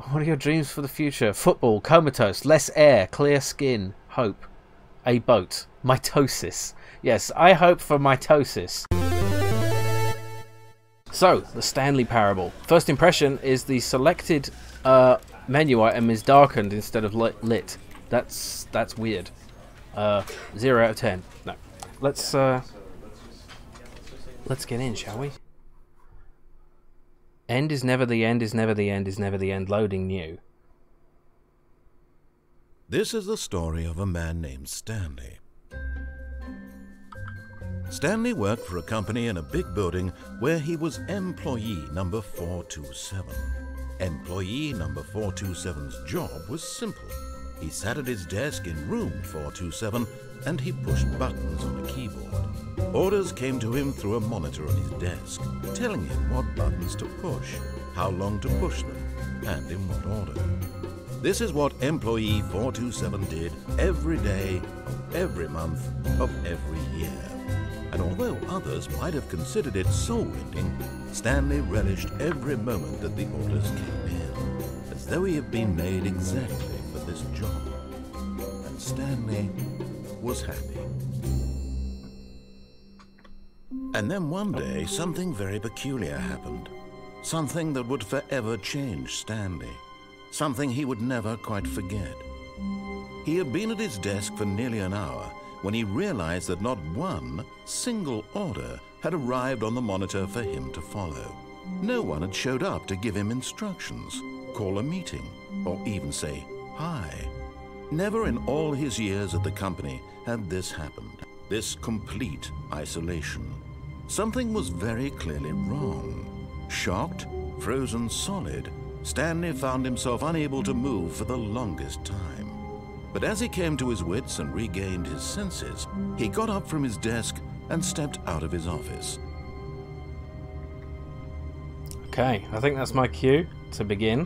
What are your dreams for the future? Football, comatose, less air, clear skin, hope, a boat, mitosis. Yes, I hope for mitosis. So, the Stanley parable. First impression is the selected menu item is darkened instead of lit. That's weird. 0 out of 10. No. Let's get in, shall we? End is never the end, is never the end, is never the end. Loading new. This is the story of a man named Stanley. Stanley worked for a company in a big building where he was employee number 427. Employee number 427's job was simple. He sat at his desk in room 427 and he pushed buttons on a keyboard. Orders came to him through a monitor on his desk, telling him what buttons to push, how long to push them, and in what order. This is what employee 427 did every day of every month of every year. And although others might have considered it soul-rending, Stanley relished every moment that the orders came in, as though he had been made exactly for this job. And Stanley was happy. And then one day, something very peculiar happened. Something that would forever change Stanley. Something he would never quite forget. He had been at his desk for nearly an hour when he realized that not one single order had arrived on the monitor for him to follow. No one had showed up to give him instructions, call a meeting, or even say hi. Never in all his years at the company had this happened, this complete isolation. Something was very clearly wrong. Shocked, frozen solid, Stanley found himself unable to move for the longest time. But as he came to his wits and regained his senses, he got up from his desk and stepped out of his office. Okay, I think that's my cue to begin.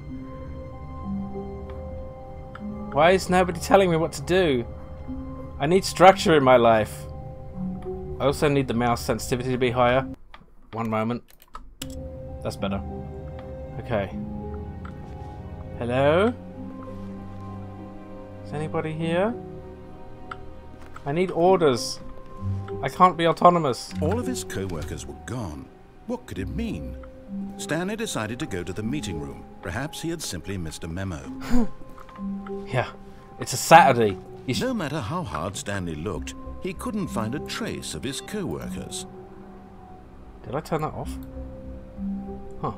Why is nobody telling me what to do? I need structure in my life. I also need the mouse sensitivity to be higher. One moment. That's better. Okay. Hello? Is anybody here? I need orders. I can't be autonomous. All of his co-workers were gone. What could it mean? Stanley decided to go to the meeting room. Perhaps he had simply missed a memo. Yeah, it's a Saturday. No matter how hard Stanley looked, he couldn't find a trace of his co-workers. Did I turn that off? Huh.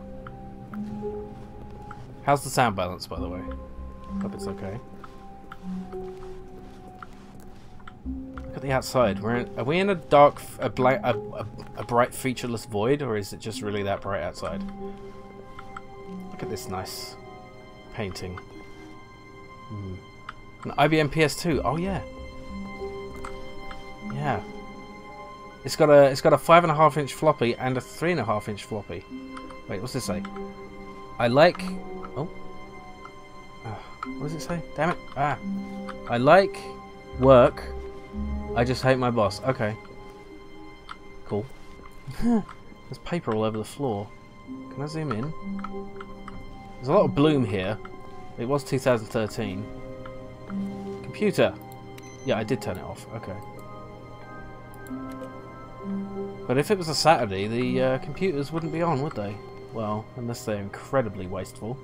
How's the sound balance, by the way? Hope it's okay. Look at the outside. Are we in a dark, a bright, featureless void, or is it just really that bright outside? Look at this nice painting. An IBM PS2. Oh yeah. Yeah. It's got a 5.5-inch floppy and a 3.5-inch floppy. Wait, what's this say? I like. Oh. What does it say? Damn it. Ah. I like work. I just hate my boss. Okay. Cool. There's paper all over the floor. Can I zoom in? There's a lot of bloom here. It was 2013. Computer. Yeah, I did turn it off. Okay. But if it was a Saturday, the computers wouldn't be on, would they? Well, unless they're incredibly wasteful.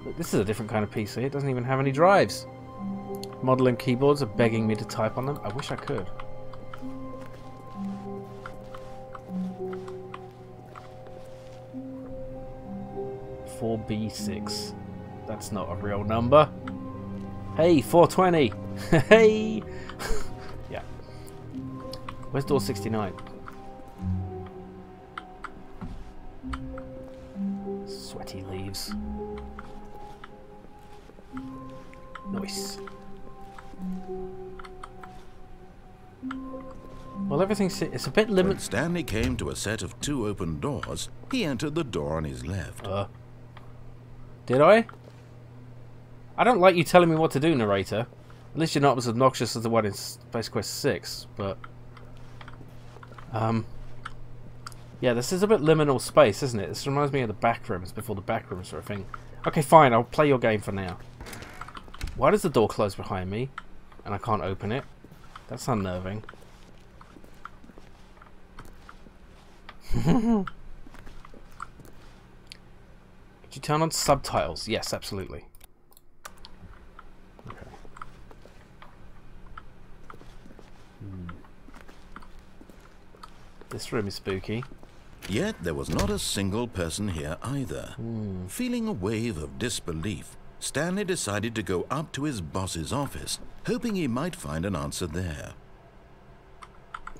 Look, this is a different kind of PC. It doesn't even have any drives. Model and keyboards are begging me to type on them. I wish I could. $4B6. That's not a real number. Hey, 420. Hey. Yeah. Where's door 69? Sweaty leaves. Nice. Well, it's a bit limited. When Stanley came to a set of 2 open doors, he entered the door on his left. Did I? I don't like you telling me what to do, narrator. At least you're not as obnoxious as the one in Space Quest 6, but... yeah, this is a bit liminal space, isn't it? This reminds me of the back rooms before the back rooms were a thing. Okay, fine. I'll play your game for now. Why does the door close behind me? And I can't open it? That's unnerving. Could you turn on subtitles? Yes, absolutely. Okay. This room is spooky. Yet there was not a single person here either. Feeling a wave of disbelief, Stanley decided to go up to his boss's office, hoping he might find an answer there.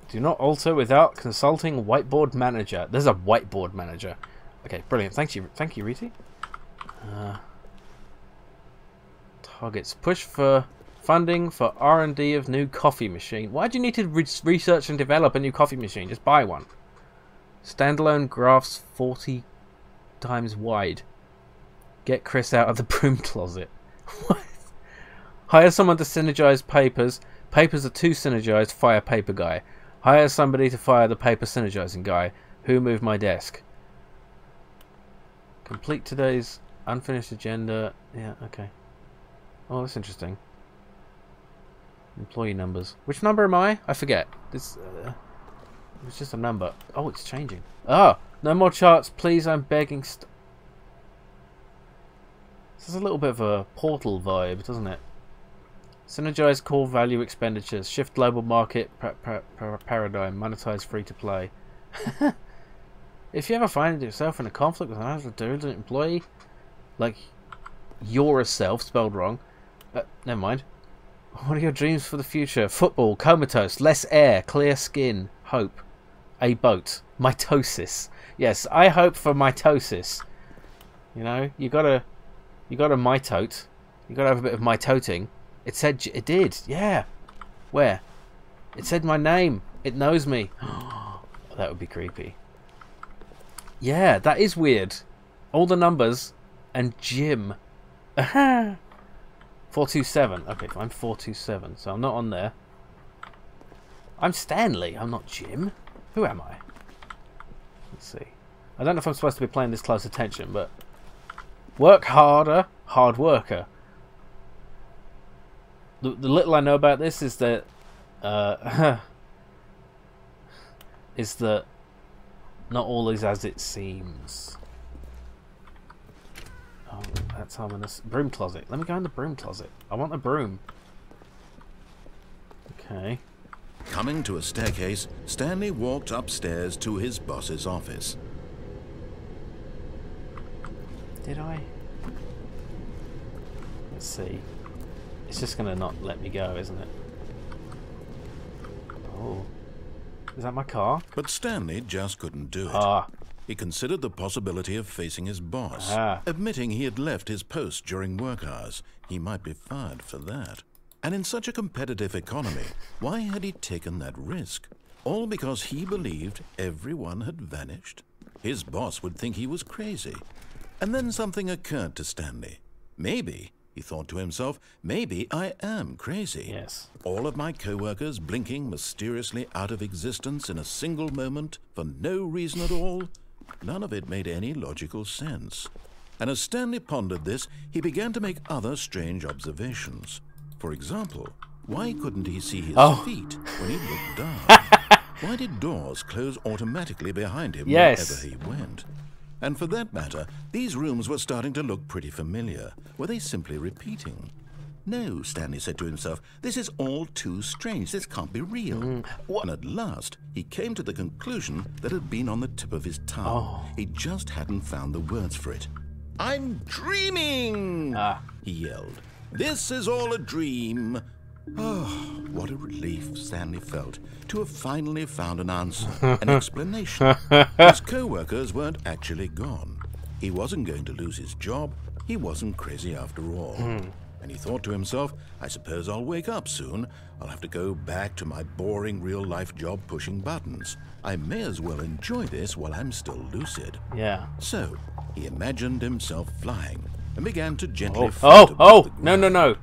Do not alter without consulting whiteboard manager. There's a whiteboard manager. Okay, brilliant. Thank you, Riti. Targets. Push for funding for R&D of new coffee machine. Why do you need to research and develop a new coffee machine? Just buy one. Standalone graphs 40 times wide. Get Chris out of the broom closet. What? Hire someone to synergize papers. Papers are too synergized. Fire paper guy. Hire somebody to fire the paper synergizing guy. Who moved my desk? Complete today's unfinished agenda. Yeah, okay. Oh, that's interesting. Employee numbers. Which number am I? I forget. This. It's just a number. Oh, it's changing. Oh, no more charts, please. I'm begging. This is a little bit of a Portal vibe, doesn't it? Synergize core value expenditures. Shift global market paradigm. Monetize free to play. If you ever find yourself in a conflict with another diligent employee, like yourself spelled wrong, never mind. What are your dreams for the future? Football, comatose, less air, clear skin, hope, a boat, mitosis. Yes, I hope for mitosis. You know, you gotta mitote. You gotta have a bit of mitoting. It said it did. Yeah. Where? It said my name. It knows me. That would be creepy. Yeah, that is weird. All the numbers and Jim. 427. Okay, I'm 427, so I'm not on there. I'm Stanley. I'm not Jim. Who am I? Let's see. I don't know if I'm supposed to be playing this close attention, but work harder, hard worker. The little I know about this is that not all is as it seems. Oh, that's ominous. Broom closet. Let me go in the broom closet. I want the broom. Okay. Coming to a staircase, Stanley walked upstairs to his boss's office. Did I? Let's see. It's just gonna not let me go, isn't it? Oh. Is that my car? But Stanley just couldn't do it. Ah. He considered the possibility of facing his boss, admitting he had left his post during work hours. He might be fired for that. And in such a competitive economy, why had he taken that risk? All because he believed everyone had vanished? His boss would think he was crazy. And then something occurred to Stanley. Maybe, he thought to himself, maybe I am crazy. Yes. All of my co-workers blinking mysteriously out of existence in a single moment for no reason at all. None of it made any logical sense. And as Stanley pondered this, he began to make other strange observations. For example, why couldn't he see his feet when he looked down? Why did doors close automatically behind him wherever he went? And for that matter, these rooms were starting to look pretty familiar. Were they simply repeating? No, Stanley said to himself, this is all too strange. This can't be real. And at last, he came to the conclusion that had been on the tip of his tongue. He just hadn't found the words for it. I'm dreaming! He yelled. This is all a dream. Oh, what a relief Stanley felt to have finally found an answer, an explanation. His co-workers weren't actually gone. He wasn't going to lose his job. He wasn't crazy after all. And he thought to himself, I suppose I'll wake up soon. I'll have to go back to my boring real-life job pushing buttons. I may as well enjoy this while I'm still lucid. Yeah. So, he imagined himself flying and began to gently No.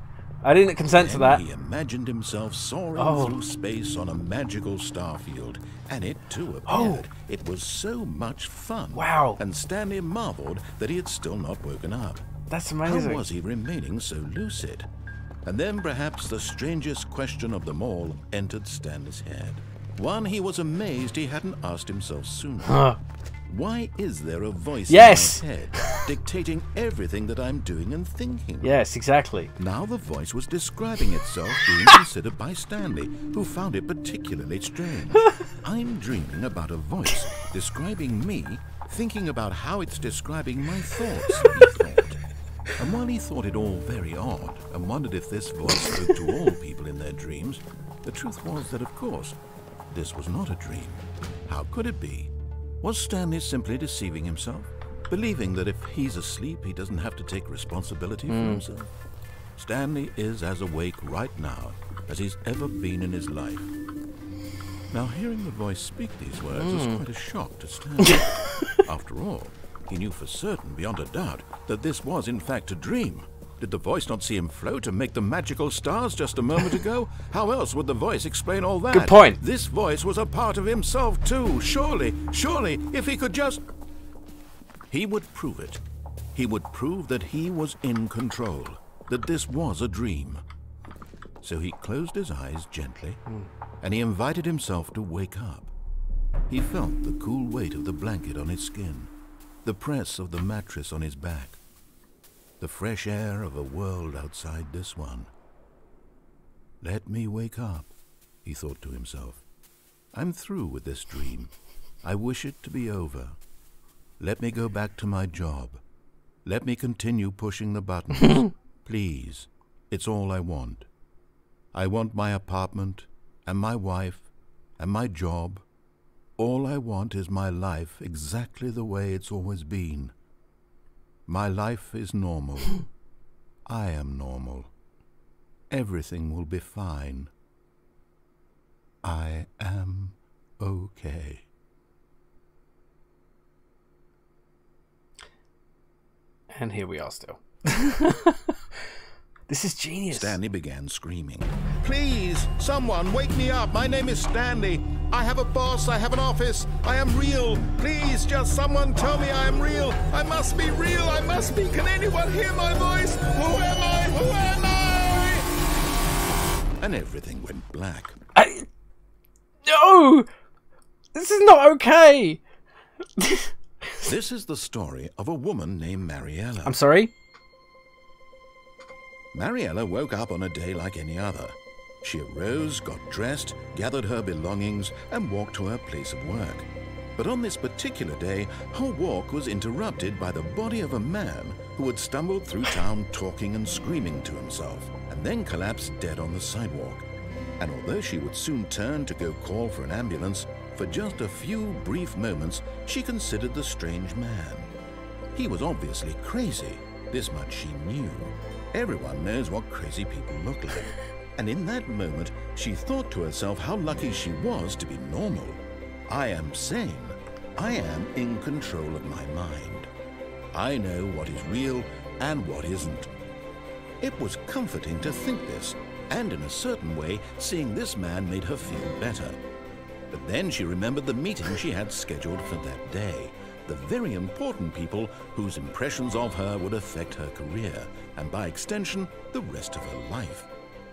I didn't consent to that. He imagined himself soaring through space on a magical star field, and it too appeared. It was so much fun. Wow. And Stanley marveled that he had still not woken up. That's How amazing. was he remaining so lucid? And then perhaps the strangest question of them all entered Stanley's head. One he was amazed he hadn't asked himself sooner. Why is there a voice in my head dictating everything that I'm doing and thinking? Yes, exactly. Now the voice was describing itself being considered by Stanley, who found it particularly strange. I'm dreaming about a voice describing me, thinking about how it's describing my thoughts, he thought. And while he thought it all very odd and wondered if this voice spoke to all people in their dreams, the truth was that, of course, this was not a dream. How could it be? Was Stanley simply deceiving himself, believing that if he's asleep, he doesn't have to take responsibility for himself? Stanley is as awake right now as he's ever been in his life. Now, hearing the voice speak these words was quite a shock to Stanley. After all, he knew for certain, beyond a doubt, that this was in fact a dream. Did the voice not see him float and make the magical stars just a moment ago? How else would the voice explain all that? Good point. This voice was a part of himself too. Surely, if he could just... He would prove it. He would prove that he was in control, that this was a dream. So he closed his eyes gently, and he invited himself to wake up. He felt the cool weight of the blanket on his skin, the press of the mattress on his back, the fresh air of a world outside this one. Let me wake up, he thought to himself. I'm through with this dream. I wish it to be over. Let me go back to my job. Let me continue pushing the buttons. Please, it's all I want. I want my apartment, and my wife, and my job. All I want is my life exactly the way it's always been. My life is normal. I am normal. Everything will be fine. I am okay. And here we are still. This is genius. Stanley began screaming. Please, someone, wake me up. My name is Stanley. I have a boss. I have an office. I am real. Please, just someone tell me I am real. I must be real. I must be. Can anyone hear my voice? Who am I? Who am I? And everything went black. No! This is not okay! This is the story of a woman named Mariella. I'm sorry? Mariella woke up on a day like any other. She arose, got dressed, gathered her belongings, and walked to her place of work. But on this particular day, her walk was interrupted by the body of a man who had stumbled through town talking and screaming to himself, and then collapsed dead on the sidewalk. And although she would soon turn to go call for an ambulance, for just a few brief moments she considered the strange man. He was obviously crazy, this much she knew. Everyone knows what crazy people look like. And in that moment, she thought to herself how lucky she was to be normal. I am sane. I am in control of my mind. I know what is real and what isn't. It was comforting to think this, and in a certain way, seeing this man made her feel better. But then she remembered the meeting she had scheduled for that day. The very important people whose impressions of her would affect her career, and by extension, the rest of her life.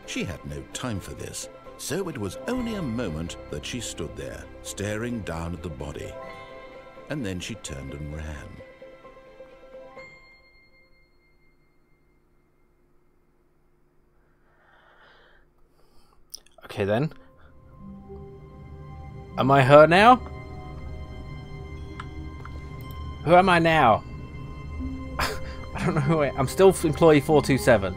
She had no time for this, so it was only a moment that she stood there, staring down at the body. And then she turned and ran. Okay then. Am I her now? Who am I now? I don't know who I am. I'm still employee 427.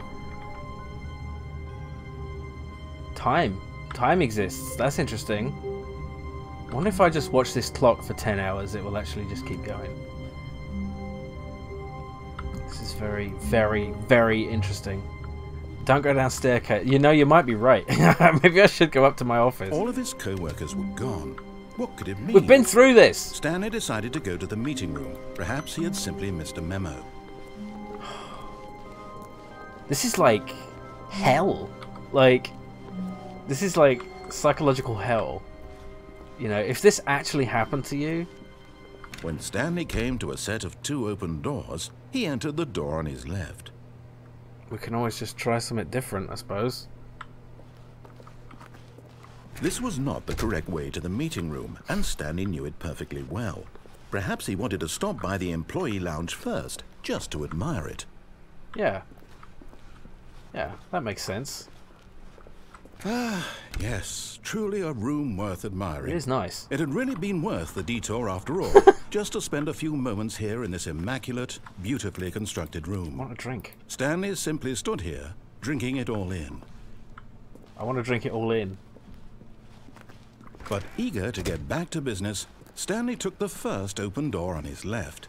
Time. Time exists. That's interesting. I wonder if I just watch this clock for 10 hours, it will actually just keep going. This is very, very, very interesting. Don't go down staircase. You know, you might be right. Maybe I should go up to my office. All of his co-workers were gone. What could it mean? We've been through this! Stanley decided to go to the meeting room. Perhaps he had simply missed a memo. This is like hell. Like, this is like psychological hell. You know, if this actually happened to you... When Stanley came to a set of 2 open doors, he entered the door on his left. We can always just try something different, I suppose. This was not the correct way to the meeting room, and Stanley knew it perfectly well. Perhaps he wanted to stop by the employee lounge first, just to admire it. Yeah. Yeah, that makes sense. Ah, yes, truly a room worth admiring. It is nice. It had really been worth the detour after all, just to spend a few moments here in this immaculate, beautifully constructed room. I want a drink. Stanley simply stood here, drinking it all in. I want to drink it all in. But eager to get back to business, Stanley took the first open door on his left.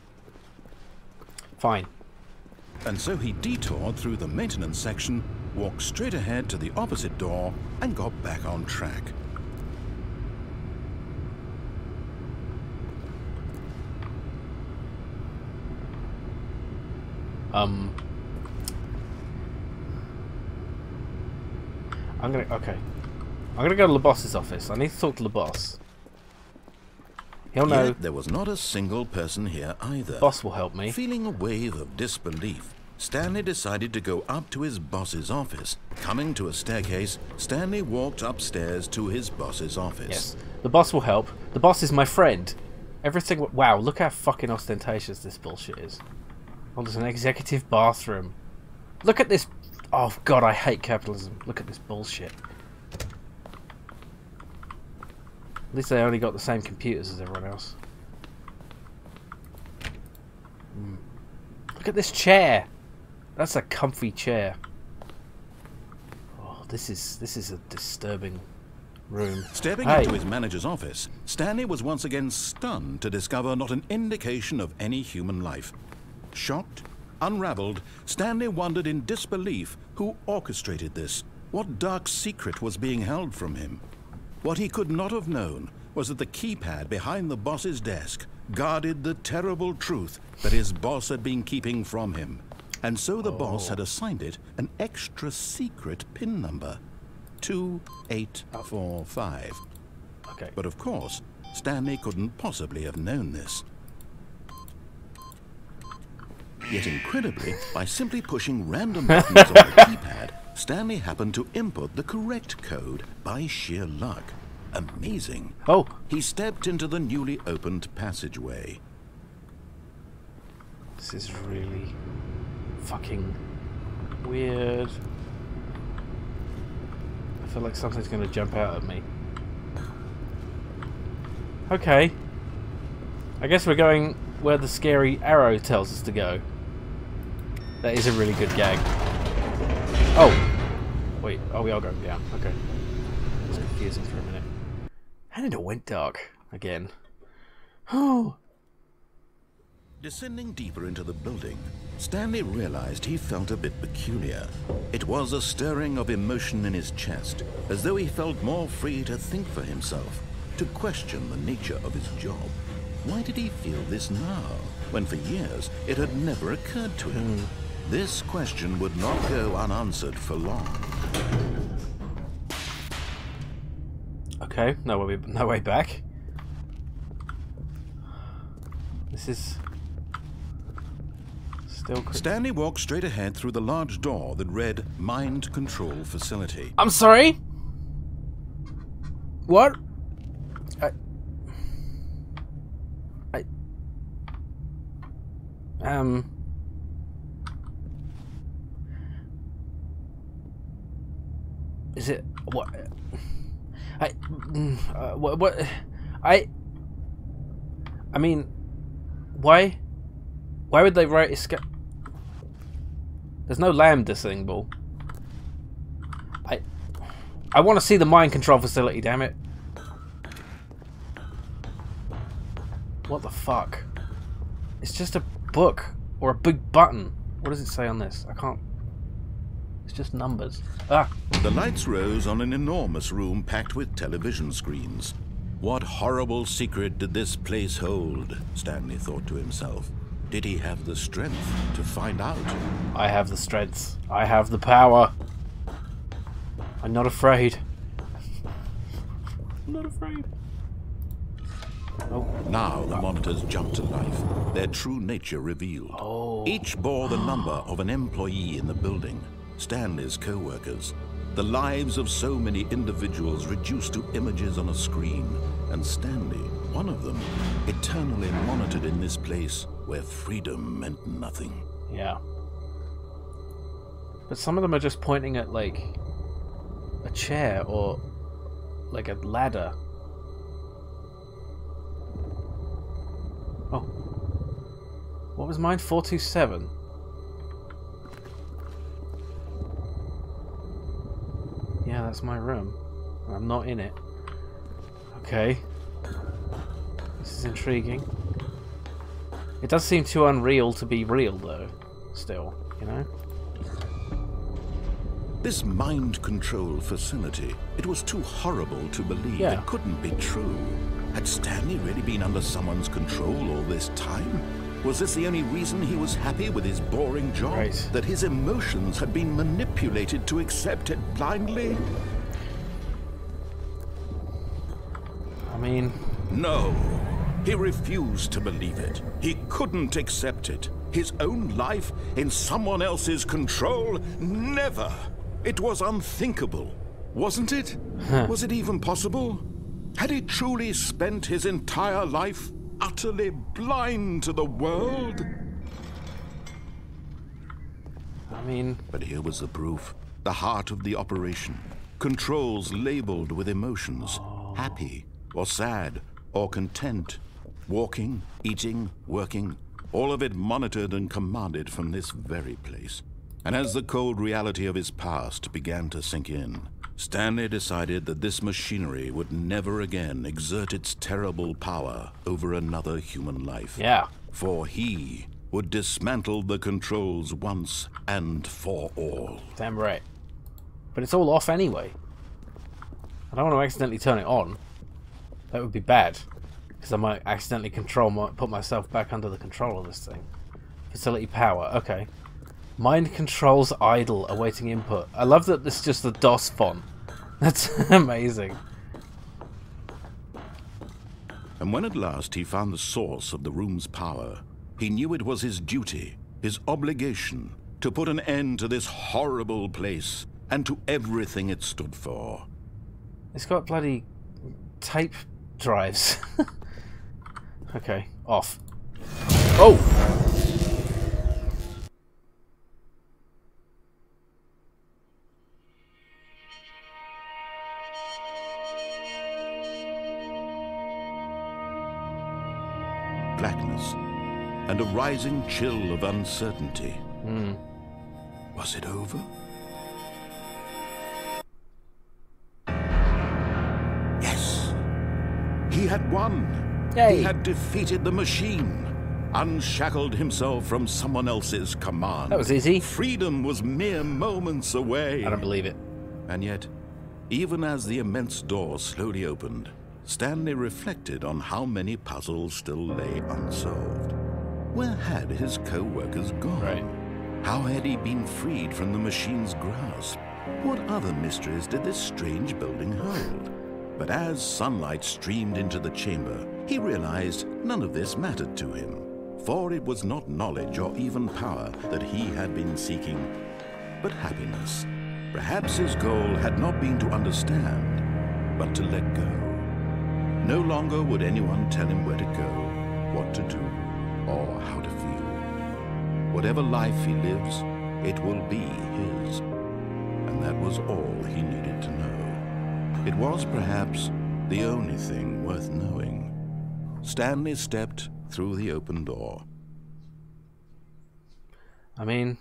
Fine. And so he detoured through the maintenance section, walked straight ahead to the opposite door, and got back on track. I'm gonna go to the boss's office. I need to talk to the boss. He'll know. Yet there was not a single person here either. The boss will help me. Feeling a wave of disbelief, Stanley decided to go up to his boss's office. Coming to a staircase, Stanley walked upstairs to his boss's office. Yes, the boss will help. The boss is my friend. Everything. Wow, look how fucking ostentatious this bullshit is. Oh, there's an executive bathroom. Look at this. Oh god, I hate capitalism. Look at this bullshit. At least they only got the same computers as everyone else. Look at this chair. That's a comfy chair. Oh, this is a disturbing room. Stepping into his manager's office, Stanley was once again stunned to discover not an indication of any human life. Shocked, unraveled, Stanley wondered in disbelief who orchestrated this. What dark secret was being held from him? What he could not have known was that the keypad behind the boss's desk guarded the terrible truth that his boss had been keeping from him. And so the boss had assigned it an extra secret PIN number, 2845. Okay. But of course, Stanley couldn't possibly have known this. Yet incredibly, by simply pushing random buttons on the keypad, Stanley happened to input the correct code by sheer luck. Amazing. Oh. He stepped into the newly opened passageway. This is really fucking weird. I feel like something's going to jump out at me. Okay. I guess we're going where the scary arrow tells us to go. That is a really good gag. Oh! Wait, oh, we are going down. Okay. It was confusing for a minute. And it went dark again. Oh! Descending deeper into the building, Stanley realized he felt a bit peculiar. It was a stirring of emotion in his chest, as though he felt more free to think for himself, to question the nature of his job. Why did he feel this now, when for years it had never occurred to him? This question would not go unanswered for long. Okay, no way back. This is still. Stanley walked straight ahead through the large door that read Mind Control Facility. I'm sorry? What? Is it what? I mean, why would they write escape? There's no lambda symbol. I want to see the mind control facility, damn it. What the fuck? It's just a book or a big button. What does it say on this? I can't. It's just numbers. Ah. The lights rose on an enormous room packed with television screens. What horrible secret did this place hold? Stanley thought to himself. Did he have the strength to find out? I have the strength. I have the power. I'm not afraid. I'm not afraid. Oh. Now the monitors jumped to life, their true nature revealed. Oh. Each bore the number of an employee in the building, Stanley's co-workers. The lives of so many individuals reduced to images on a screen, and Stanley, one of them, eternally monitored in this place where freedom meant nothing. Yeah. But some of them are just pointing at, like, a chair or, like, a ladder. Oh. What was mine? 427. Yeah, that's my room. I'm not in it. Okay. This is intriguing. It does seem too unreal to be real, though. Still, you know? This mind control facility, it was too horrible to believe. Yeah. It couldn't be true. Had Stanley really been under someone's control all this time? Was this the only reason he was happy with his boring job? Right. That his emotions had been manipulated to accept it blindly? I mean... No. He refused to believe it. He couldn't accept it. His own life in someone else's control? Never. It was unthinkable. Wasn't it? Was it even possible? Had he truly spent his entire life utterly blind to the world? I mean... But here was the proof. The heart of the operation. Controls labeled with emotions. Happy, or sad, or content. Walking, eating, working. All of it monitored and commanded from this very place. And as the cold reality of his past began to sink in, Stanley decided that this machinery would never again exert its terrible power over another human life. Yeah. For he would dismantle the controls once and for all. Damn right. But it's all off anyway. I don't want to accidentally turn it on. That would be bad. Because I might accidentally put myself back under the control of this thing. Facility power. Okay. Mind controls idle, awaiting input. I love that this is just the DOS font. That's amazing. And when at last he found the source of the room's power, he knew it was his duty, his obligation, to put an end to this horrible place and to everything it stood for. It's got bloody tape drives. Okay, off. Oh! Blackness and a rising chill of uncertainty. Was it over? Yes. He had won. Yay. He had defeated the machine, unshackled himself from someone else's command. That was easy. Freedom was mere moments away. I don't believe it. And yet, even as the immense door slowly opened, Stanley reflected on how many puzzles still lay unsolved. Where had his co-workers gone? Right. How had he been freed from the machine's grasp? What other mysteries did this strange building hold? But as sunlight streamed into the chamber, he realized none of this mattered to him, for it was not knowledge or even power that he had been seeking, but happiness. Perhaps his goal had not been to understand, but to let go. No longer would anyone tell him where to go, what to do, or how to feel. Whatever life he lives, it will be his. And that was all he needed to know. It was perhaps the only thing worth knowing. Stanley stepped through the open door. I mean,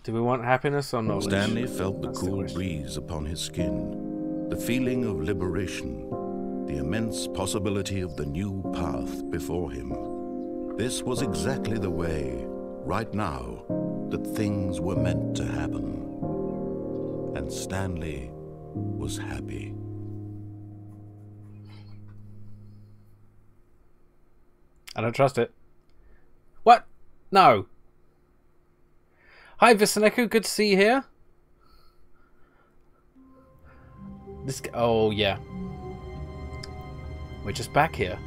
do we want happiness or knowledge? Stanley felt the That's cool question. breeze upon his skin, the feeling of liberation, the immense possibility of the new path before him. This was exactly the way, right now, that things were meant to happen. And Stanley was happy. I don't trust it. What? No. Hi, Visaneku. Good to see you here. Oh, yeah. We're just back here.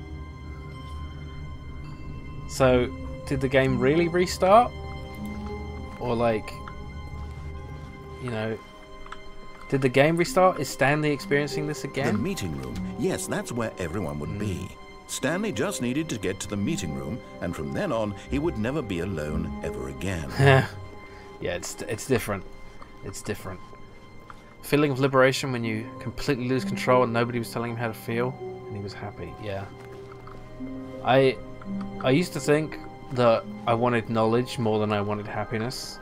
So, did the game really restart? Or like, you know, did the game restart? Is Stanley experiencing this again? The meeting room. Yes, that's where everyone would be. Stanley just needed to get to the meeting room, and from then on, he would never be alone ever again. Yeah, it's different. It's different. Feeling of liberation when you completely lose control and nobody was telling him how to feel, and he was happy. Yeah. I used to think that I wanted knowledge more than I wanted happiness,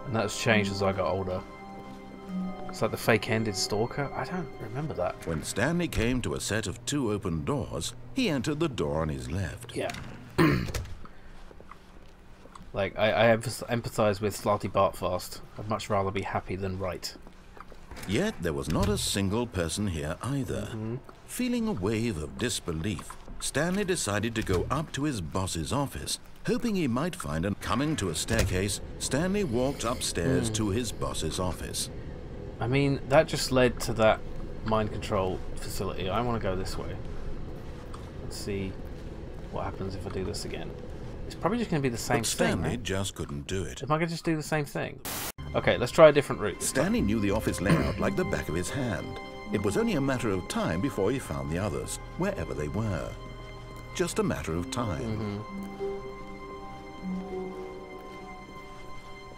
and that's changed as I got older. It's like the fake-ended stalker. I don't remember that. When Stanley came to a set of 2 open doors, he entered the door on his left. Yeah. Like, I empathize with Slarty Bartfast. I'd much rather be happy than right. Yet there was not a single person here either. Feeling a wave of disbelief, Stanley decided to go up to his boss's office, hoping he might find him. Coming to a staircase, Stanley walked upstairs to his boss's office. I mean, that just led to that mind control facility. I want to go this way. Let's see what happens if I do this again. It's probably just going to be the same But Stanley thing, right? just couldn't do it. Am I going to just do the same thing? Okay, let's try a different route. Stanley knew the office layout like the back of his hand. It was only a matter of time before he found the others, wherever they were. Just a matter of time.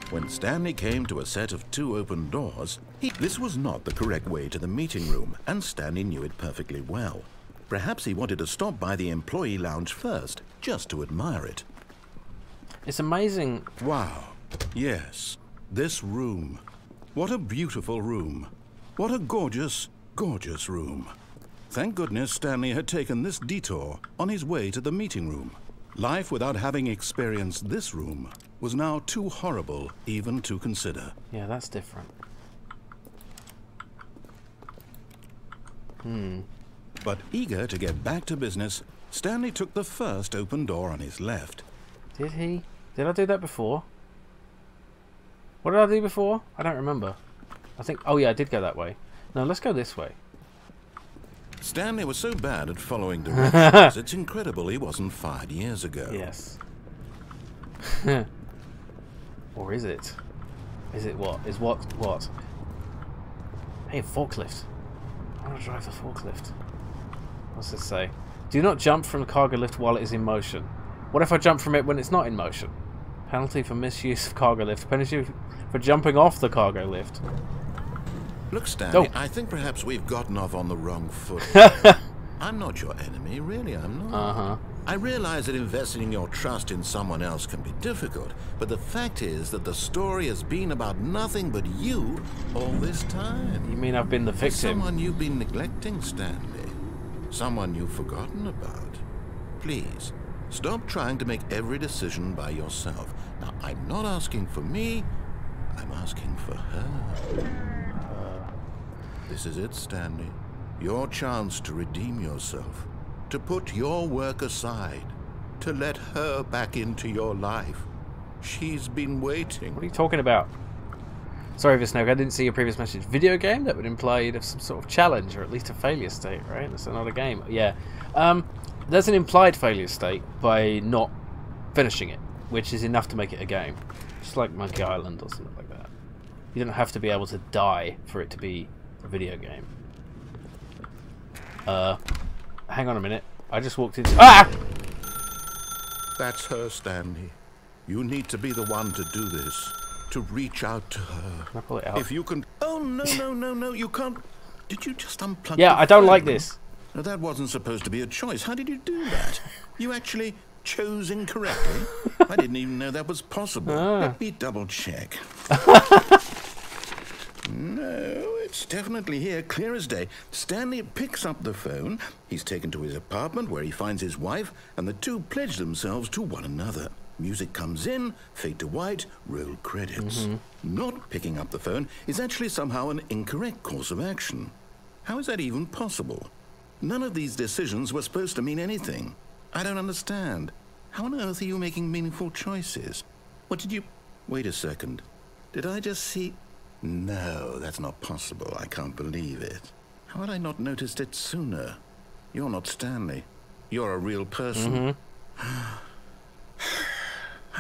When Stanley came to a set of 2 open doors, this was not the correct way to the meeting room, and Stanley knew it perfectly well. Perhaps he wanted to stop by the employee lounge first, just to admire it. It's amazing. Wow. Yes. This room. What a beautiful room. What a gorgeous, gorgeous room. Thank goodness Stanley had taken this detour on his way to the meeting room. Life without having experienced this room was now too horrible even to consider. Yeah, that's different. But eager to get back to business, Stanley took the first open door on his left. Did he? Did I do that before? What did I do before? I don't remember. I think... Oh, yeah, I did go that way. No, let's go this way. Stanley was so bad at following directions, it's incredible he wasn't fired years ago. Yes. Or is it? Is it what? Is what? What? Hey, a forklift. I want to drive the forklift. What's this say? Do not jump from the cargo lift while it is in motion. What if I jump from it when it's not in motion? Penalty for misuse of cargo lift. Penalty for jumping off the cargo lift. Look, Stanley, Oh. I think perhaps we've gotten off on the wrong foot. I'm not your enemy, really, I'm not. I realize that investing your trust in someone else can be difficult, but the fact is that the story has been about nothing but you all this time. You mean I've been the victim? Someone you've been neglecting, Stanley. Someone you've forgotten about. Please, stop trying to make every decision by yourself. Now, I'm not asking for me, I'm asking for her. This is it, Stanley. Your chance to redeem yourself. To put your work aside. To let her back into your life. She's been waiting. What are you talking about? Sorry, Visnog, I didn't see your previous message. Video game? That would imply you'd have some sort of challenge, or at least a failure state, right? That's not a game. Yeah. There's an implied failure state by not finishing it, which is enough to make it a game. Just like Monkey Island or something like that. You don't have to be able to die for it to be a video game. Hang on a minute. I just walked into... Ah! That's her, Stanley. You need to be the one to do this. To reach out to her. Can I pull it out? If you can... Oh, no, you can't... Did you just unplug Yeah, the I don't phone? like this. No, that wasn't supposed to be a choice. How did you do that? You actually chose incorrectly? I didn't even know that was possible. Let me double check. No, it's definitely here, clear as day. Stanley picks up the phone. He's taken to his apartment where he finds his wife, and the two pledge themselves to one another. Music comes in, fade to white, roll credits. Not picking up the phone is actually somehow an incorrect course of action. How is that even possible? None of these decisions were supposed to mean anything. I don't understand. How on earth are you making meaningful choices? What did you... Wait a second. Did I just see... No, that's not possible. I can't believe it. How had I not noticed it sooner? You're not Stanley. You're a real person.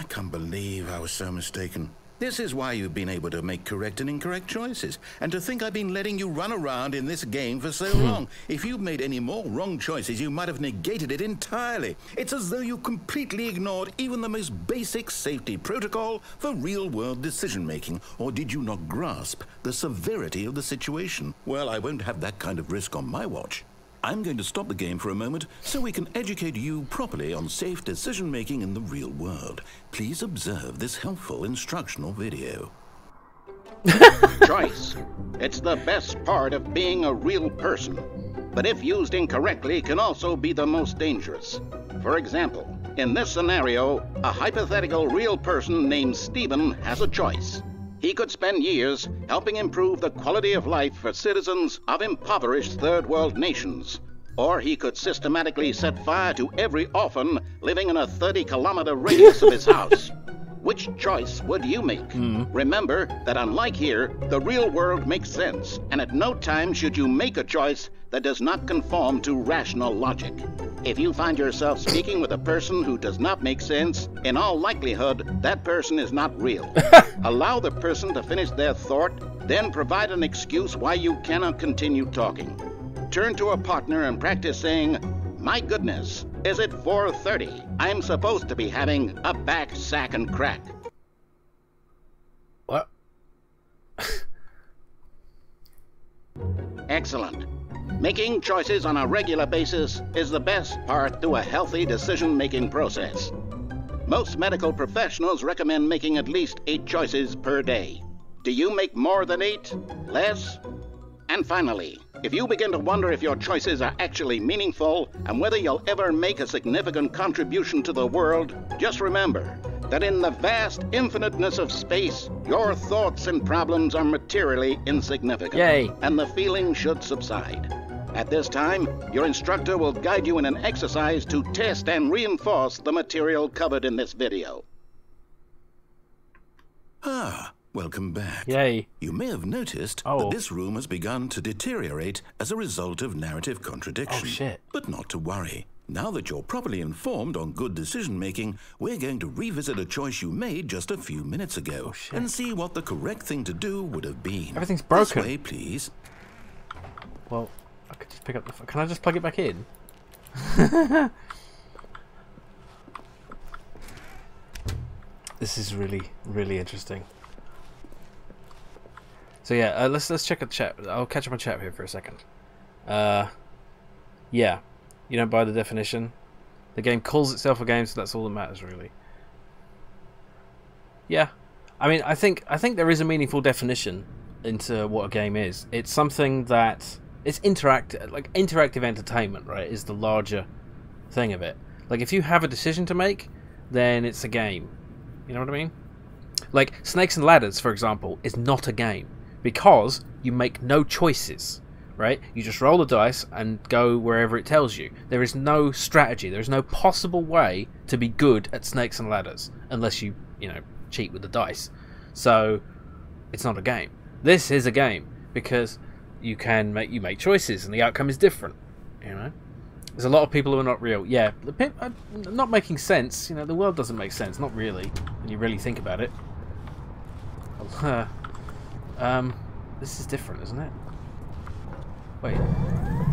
I can't believe I was so mistaken. This is why you've been able to make correct and incorrect choices. And to think I've been letting you run around in this game for so long. If you'd made any more wrong choices, you might have negated it entirely. It's as though you completely ignored even the most basic safety protocol for real-world decision-making. Or did you not grasp the severity of the situation? Well, I won't have that kind of risk on my watch. I'm going to stop the game for a moment so we can educate you properly on safe decision-making in the real world. Please observe this helpful instructional video. Choice. It's the best part of being a real person. But if used incorrectly, can also be the most dangerous. For example, in this scenario, a hypothetical real person named Stephen has a choice. He could spend years helping improve the quality of life for citizens of impoverished third world nations. Or he could systematically set fire to every orphan living in a 30-kilometer radius of his house. Which choice would you make? Remember that unlike here, the real world makes sense, and at no time should you make a choice that does not conform to rational logic. If you find yourself speaking with a person who does not make sense, in all likelihood, that person is not real. Allow the person to finish their thought, then provide an excuse why you cannot continue talking. Turn to a partner and practice saying, "My goodness, is it 4:30? I'm supposed to be having a back, sack, and crack." What? Excellent. Making choices on a regular basis is the best part to a healthy decision-making process. Most medical professionals recommend making at least 8 choices per day. Do you make more than 8? Less? And finally, if you begin to wonder if your choices are actually meaningful and whether you'll ever make a significant contribution to the world, just remember that in the vast infiniteness of space, your thoughts and problems are materially insignificant. Yay. And the feeling should subside. At this time, your instructor will guide you in an exercise to test and reinforce the material covered in this video. Welcome back. Yay. You may have noticed that this room has begun to deteriorate as a result of narrative contradiction. Oh, shit. But not to worry. Now that you're properly informed on good decision-making, we're going to revisit a choice you made just a few minutes ago and see what the correct thing to do would have been. Everything's broken. This way, please. Well, I could just pick up the... Can I just plug it back in? This is really, really interesting. So yeah, let's check the chat. I'll catch up on chat here for a second. Yeah, you don't buy the definition. The game calls itself a game, so that's all that matters, really. Yeah, I mean, I think there is a meaningful definition into what a game is. It's something that it's interactive entertainment, right? Is the larger thing of it. Like if you have a decision to make, then it's a game. You know what I mean? Like Snakes and Ladders, for example, is not a game because you make no choices, right? You just roll the dice and go wherever it tells you. There is no strategy. There is no possible way to be good at Snakes and Ladders unless you cheat with the dice. So it's not a game. This is a game because you make choices and the outcome is different. You know, there's a lot of people who are not real. Yeah, not making sense. You know, the world doesn't make sense. Not really when you really think about it. This is different, isn't it? Wait.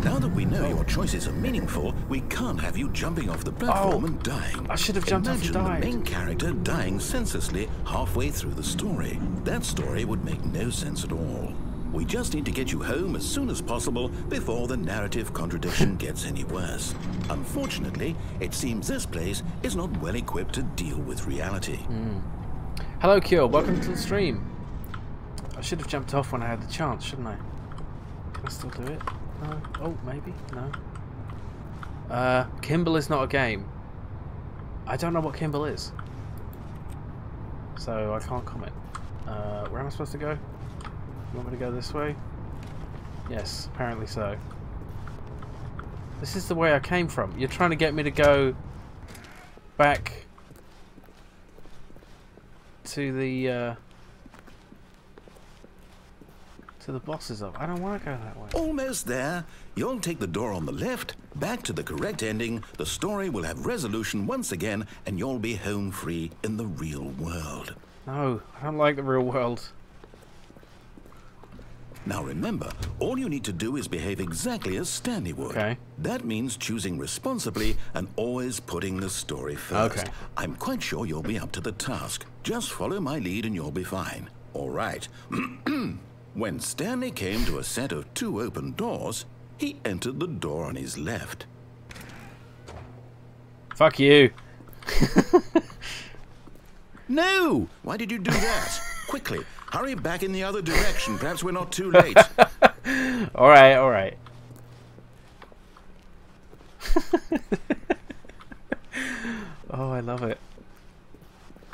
Now that we know your choices are meaningful, we can't have you jumping off the platform and dying. I should have jumped off and died. Imagine the main character dying senselessly halfway through the story. That story would make no sense at all. We just need to get you home as soon as possible before the narrative contradiction gets any worse. Unfortunately, it seems this place is not well equipped to deal with reality. Hello, Cure. Welcome to the stream. I should have jumped off when I had the chance, shouldn't I? Can I still do it? No. Oh, maybe. No. Kimble is not a game. I don't know what Kimble is, so I can't comment. Where am I supposed to go? You want me to go this way? Yes, apparently so. This is the way I came from. You're trying to get me to go back to the To the bosses of. I don't want to go that way. Almost there. You'll take the door on the left, back to the correct ending, the story will have resolution once again, and you'll be home free in the real world. No, I don't like the real world. Now remember, all you need to do is behave exactly as Stanley would. Okay. That means choosing responsibly and always putting the story first. Okay. I'm quite sure you'll be up to the task. Just follow my lead and you'll be fine. All right. When Stanley came to a set of 2 open doors, he entered the door on his left. Fuck you. No! Why did you do that? Quickly, hurry back in the other direction. Perhaps we're not too late. Alright, alright. Oh, I love it.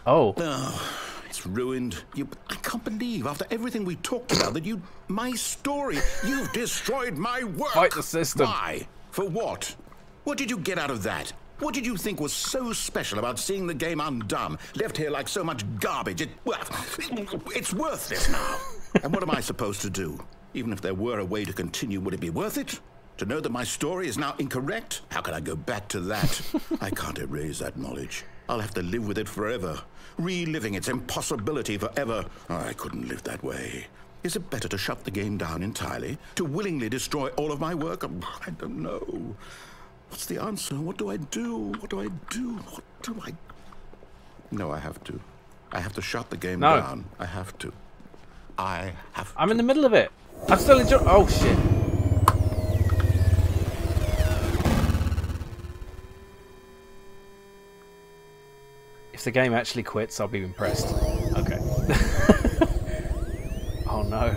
Oh. Oh, it's ruined. I can't believe, after everything we talked about, that my story, you've destroyed my work. Fight the system. Why? For what? What did you get out of that? What did you think was so special about seeing the game undone, left here like so much garbage? It's worthless now. And what am I supposed to do? Even if there were a way to continue, would it be worth it? To know that my story is now incorrect? How can I go back to that? I can't erase that knowledge. I'll have to live with it forever, reliving its impossibility forever. Oh, I couldn't live that way. Is it better to shut the game down entirely? To willingly destroy all of my work? I don't know. What's the answer? What do I do? What do I do? What do I... No, I have to. I have to shut the game down. I have to. I'm in the middle of it. I'm still enjoying... Oh, shit. If the game actually quits, I'll be impressed. Okay. Oh, no.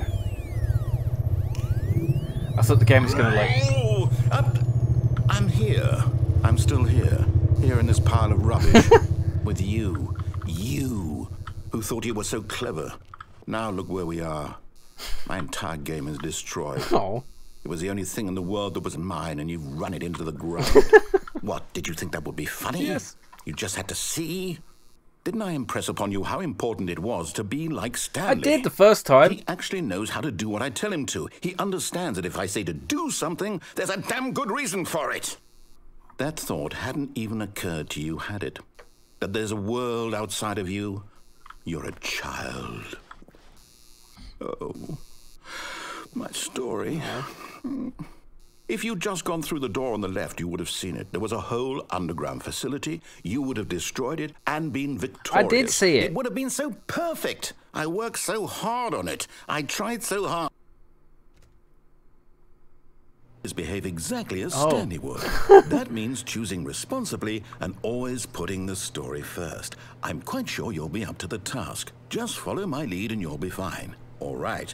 I thought the game was going to, like... Oh, I'm here. I'm still here. Here in this pile of rubbish. With you. You, who thought you were so clever. Now look where we are. My entire game is destroyed. Oh. It was the only thing in the world that was mine, and you've run it into the ground. What, did you think that would be funny? Yes. You just had to see? Didn't I impress upon you how important it was to be like Stanley? I did the first time. He actually knows how to do what I tell him to. He understands that if I say to do something, there's a damn good reason for it. That thought hadn't even occurred to you, had it? That there's a world outside of you? You're a child. Oh, my story. If you'd just gone through the door on the left, you would have seen it. There was a whole underground facility. You would have destroyed it and been victorious. I did see it. It would have been so perfect. I worked so hard on it. I tried so hard. Behave exactly as Stanley would. That means choosing responsibly and always putting the story first. I'm quite sure you'll be up to the task. Just follow my lead and you'll be fine. All right.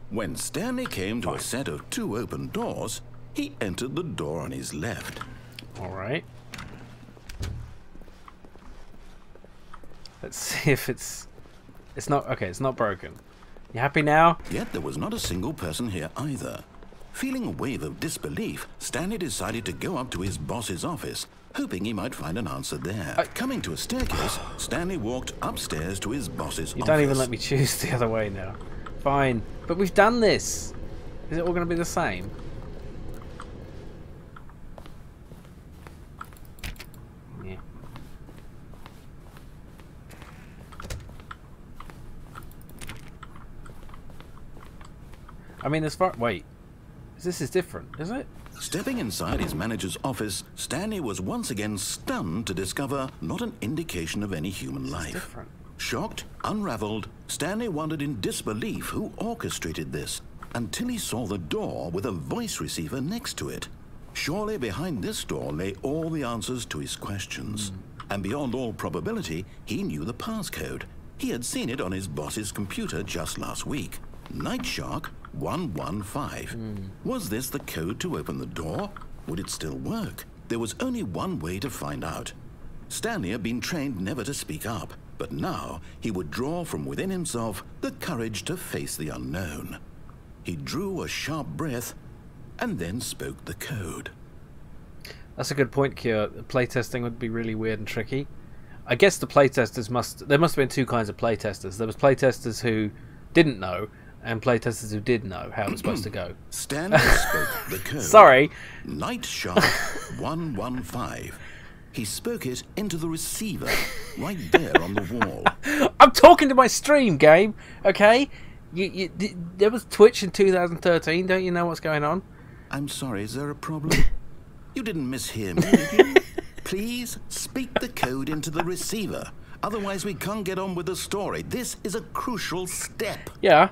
When Stanley came to a set of 2 open doors, he entered the door on his left. All right. Let's see if it's not... Okay, it's not broken. You happy now? Yet there was not a single person here either. Feeling a wave of disbelief, Stanley decided to go up to his boss's office, hoping he might find an answer there. Coming to a staircase, Stanley walked upstairs to his boss's office. You don't even let me choose the other way now. Fine. But we've done this. Is it all going to be the same? Yeah. I mean, as far... Wait. This is different, is it? Stepping inside his manager's office, Stanley was once again stunned to discover not an indication of any human life. Different. Shocked, unraveled, Stanley wondered in disbelief who orchestrated this, until he saw the door with a voice receiver next to it. Surely behind this door lay all the answers to his questions. And beyond all probability, he knew the passcode. He had seen it on his boss's computer just last week. Nightshark 115. Was this the code to open the door? Would it still work? There was only one way to find out. Stanley had been trained never to speak up, but now he would draw from within himself the courage to face the unknown. He drew a sharp breath and then spoke the code. That's a good point, Kier. Playtesting would be really weird and tricky. I guess the playtesters there must have been 2 kinds of playtesters. There was playtesters who didn't know, and playtesters who did know how it was supposed to go. Stanley spoke the code. Sorry. Night Shark 115. He spoke it into the receiver, right there on the wall. I'm talking to my stream, Gabe. Okay? There was Twitch in 2013. Don't you know what's going on? I'm sorry, is there a problem? You didn't mishear me, did you? Please speak the code into the receiver. Otherwise, we can't get on with the story. This is a crucial step. Yeah.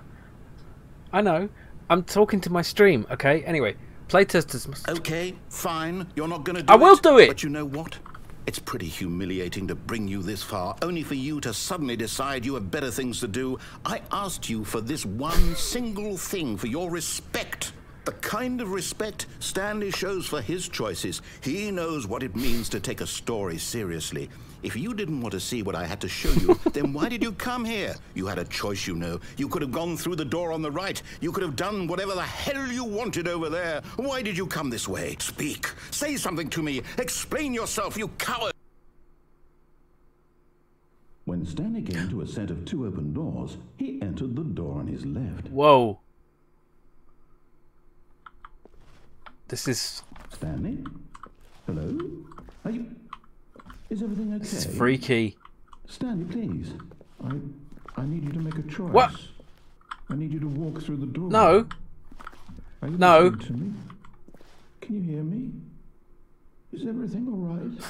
I know. I'm talking to my stream, okay? Anyway, playtesters must... Okay, fine. You're not going to do it. I will do it! But you know what? It's pretty humiliating to bring you this far, only for you to suddenly decide you have better things to do. I asked you for this one single thing, for your respect. The kind of respect Stanley shows for his choices. He knows what it means to take a story seriously. If you didn't want to see what I had to show you, then why did you come here? You had a choice, you know. You could have gone through the door on the right. You could have done whatever the hell you wanted over there. Why did you come this way? Speak. Say something to me. Explain yourself, you coward. When Stanley came to a set of 2 open doors, he entered the door on his left. Whoa. This is... Stanley? Hello? Are you... Is everything okay? This is freaky. Stanley, please. I need you to make a choice. What? I need you to walk through the door. No. Are you No. listening to me? Can you hear me? Is everything all right?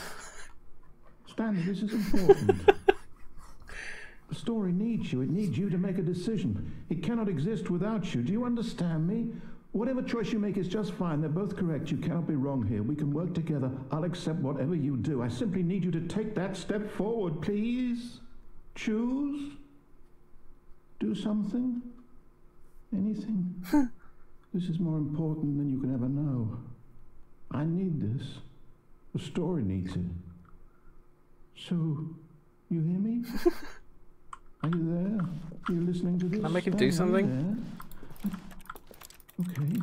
Stanley, this is important. The story needs you. It needs you to make a decision. It cannot exist without you. Do you understand me? Whatever choice you make is just fine. They're both correct. You cannot be wrong here. We can work together. I'll accept whatever you do. I simply need you to take that step forward, please. Choose. Do something. Anything. This is more important than you can ever know. I need this. The story needs it. So, you hear me? Are you there? Are you listening to this? Can I make him do something? Okay.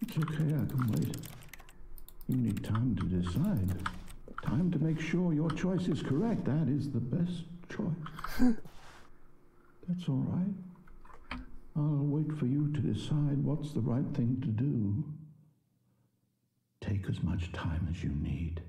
It's okay, I can wait. You need time to decide. Time to make sure your choice is correct. That is the best choice. That's all right. I'll wait for you to decide what's the right thing to do. Take as much time as you need.